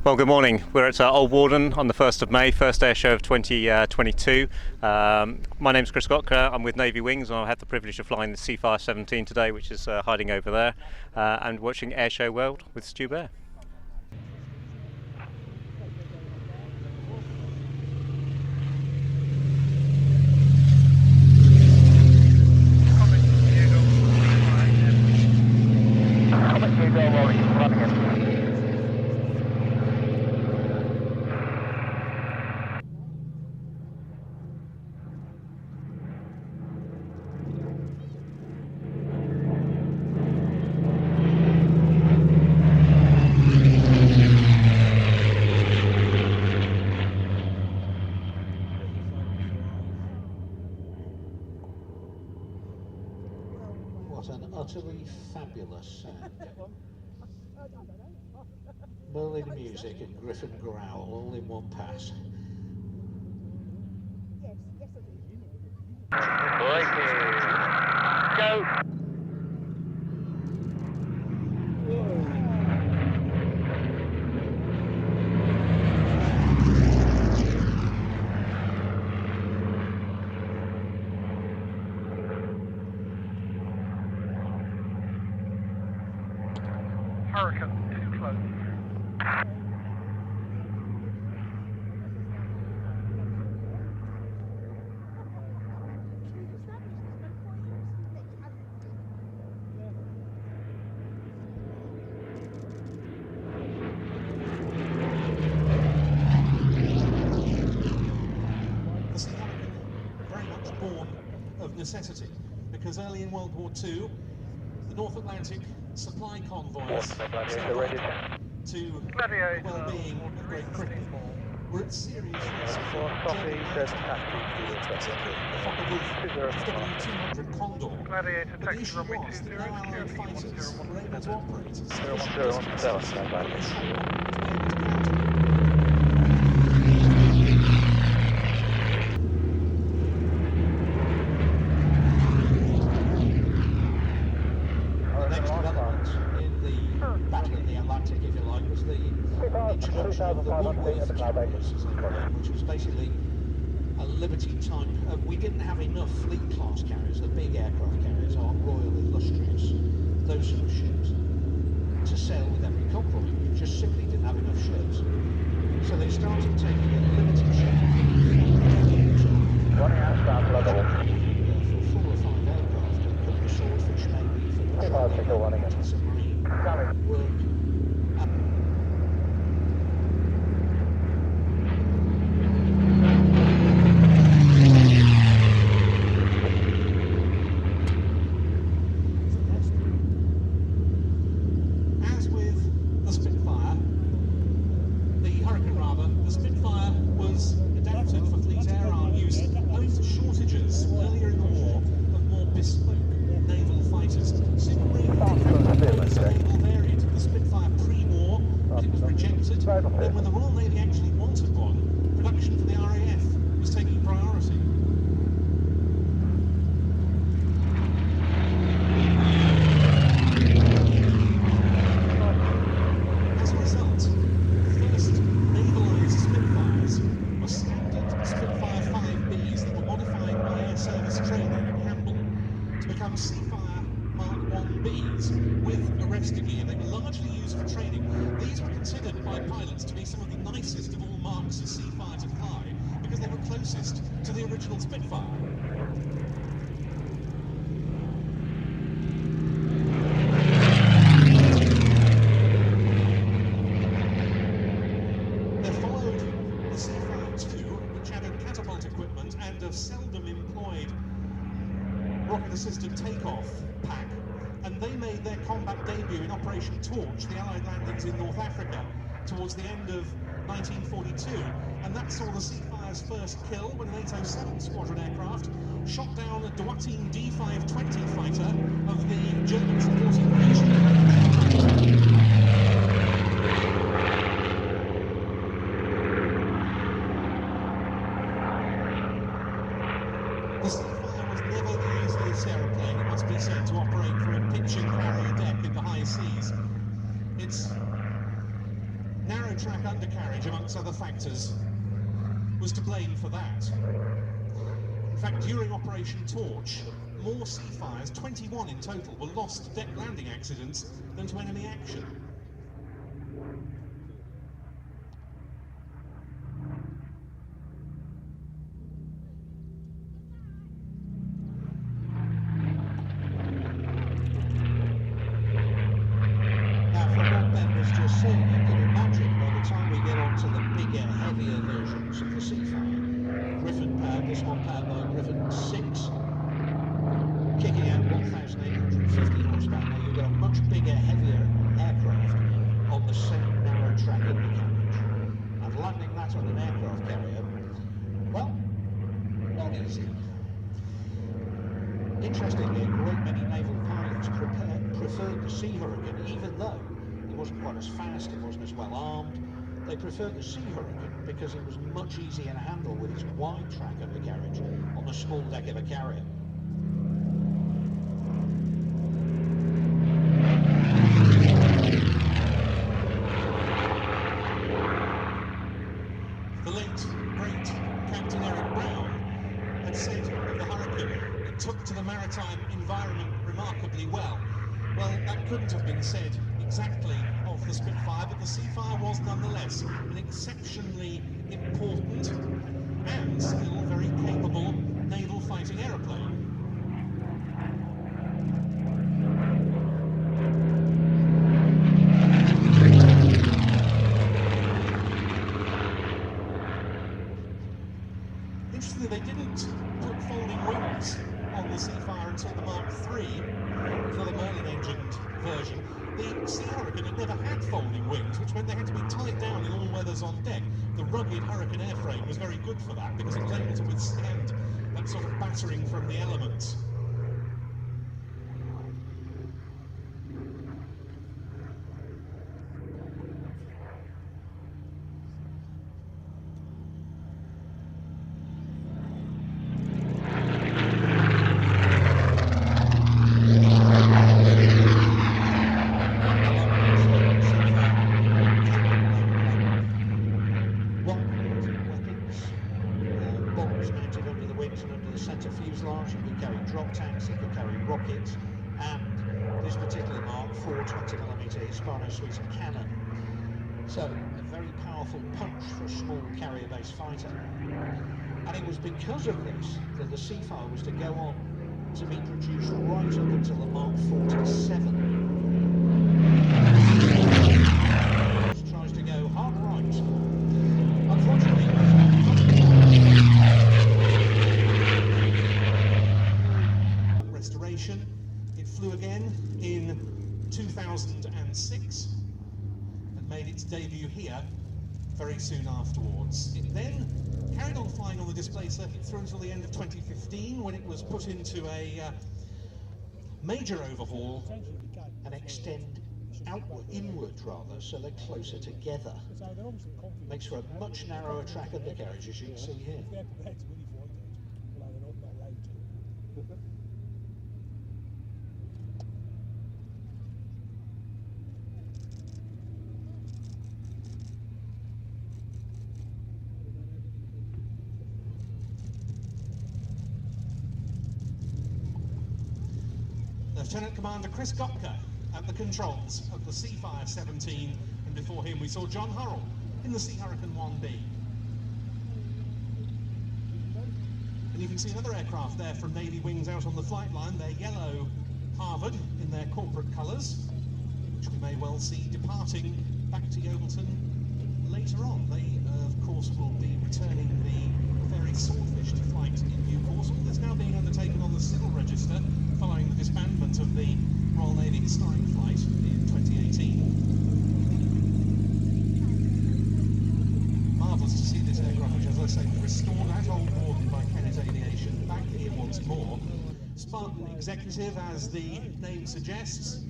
Well, good morning. We're at Old Warden on the 1st of May, first air show of 2022. My name's Götke. I'm with Navy Wings, and I had the privilege of flying the Seafire 17 today, which is hiding over there, and watching Air Show World with Stu Bear. What an utterly fabulous sound. Merlin music and Griffin growl all in one pass. Go! Hurricane, too close. The Sea Hurricane, very much born of necessity, because early in World War II, the North Atlantic supply convoys to the well-being of Great Britain were at serious risk of W200 Condor. But the issue was that no Allied fighters were able to operate at sufficient if you like, was the introduction of the one-way carriers, which was basically a Liberty type. We didn't have enough fleet class carriers, the big aircraft carriers, our Royal Illustrious, those sort of ships, to sail with every convoy. We just simply didn't have enough ships. So they started taking a Liberty ship for 4 or 5 aircraft and put the Swordfish maybe for the submarine work. As with the Spitfire, the Hurricane rather, the Spitfire was adapted for fleet air arm use owing to shortages earlier in the war of more bespoke naval fighters. Submarine was a naval variant of the Spitfire pre-war, but it was rejected. Then when the Royal Navy actually wanted one, production for the RAF was taking priority. As a result, the first navalised Spitfires were standard Spitfire 5Bs that were modified by Air Service training in Hamble to become Seafire Mark 1Bs with arrestor gear. They were largely used for training. These were considered by pilots to be some of the nicest of all marks a Seafire to fly because they were closest to the original Spitfire. There followed the Seafire 2, which added catapult equipment and a seldom employed rocket-assisted takeoff pack, and they made their combat debut in Operation Torch, the Allied landings in North Africa, towards the end of 1942, and that saw the Seafire's first kill when an 807 squadron aircraft shot down a Dwatin D520 fighter of the German supporting region. The Seafire was never the easiest aeroplane, it must be said, to operate from a pitch and carrier deck in the high seas. Its narrow track track undercarriage, amongst other factors, was to blame for that. In fact, during Operation Torch, more Seafires, 21 in total, were lost to deck landing accidents than to enemy action. Now, from what Ben was just saying, you can imagine by the time we get on to the bigger, heavier versions of the Seafire, Griffin powered, this one powered by Griffin 6, kicking out 1,850 horsepower. Now you've got a much bigger, heavier aircraft on the same narrow track undercarriage. And landing that on an aircraft carrier, well, not easy. Interestingly, a great many naval pilots preferred the Sea Hurricane, even though it wasn't quite as fast, it wasn't as well armed. They preferred the Sea Hurricane because it was much easier to handle with its wide track undercarriage on the small deck of a carrier. The late, great Captain Eric Brown had said of the Hurricane, it took to the maritime environment remarkably well. Well, that couldn't have been said exactly of the Spitfire, but the Seafire was nonetheless an exceptionally important and still very capable naval fighting aeroplane. Interestingly, they didn't put folding wings on the Seafire until the Mark III for the Merlin-engined version. The Sea Hurricane had never had folding wings, which meant they had to be tied down in all weathers on deck. The rugged Hurricane airframe was very good for that because it was able to withstand that sort of battering from the elements. Fuselage, it could carry drop tanks, it could carry rockets, and this particular Mark IV 20mm Hispano-Suiza cannon. So, a very powerful punch for a small carrier-based fighter. And it was because of this that the Seafire was to go on to be produced right up until the Mark 47. It tries to go hard right. Unfortunately, it flew again in 2006 and made its debut here very soon afterwards. It then carried on flying on the display circuit through until the end of 2015, when it was put into a major overhaul and extend outward, inward rather, so they're closer together. Makes for a much narrower track undercarriage, as you can see here. Lieutenant Commander Chris Götke at the controls of the Seafire 17, and before him we saw John Hurrell in the Sea Hurricane 1B. And you can see another aircraft there from Navy Wings out on the flight line. They're yellow Harvard in their corporate colours, which we may well see departing back to Yeovilton later on. They, of course, will be returning the ferry Swordfish to flight in due course. All this now being undertaken on the civil register following the disbandment of the Royal Navy Stein flight in 2018. Marvellous to see this aircraft, which, as I say, was restored at Old Warden by Kennett Aviation, back here once more. Spartan executive, as the name suggests,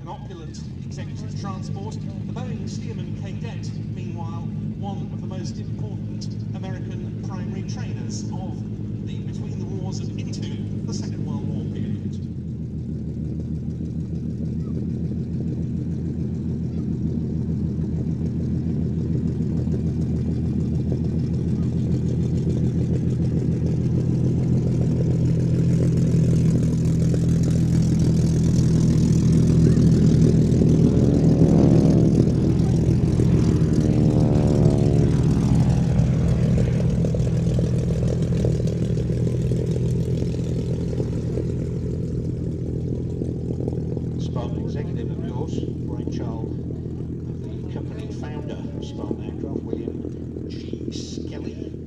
an opulent executive transport. The Boeing Stearman Cadet, meanwhile, one of the most important American primary trainers of the between the wars and into the Second World War period. Spartan executive, of course, brainchild of the company founder of Spartan Aircraft, William G. Skelly.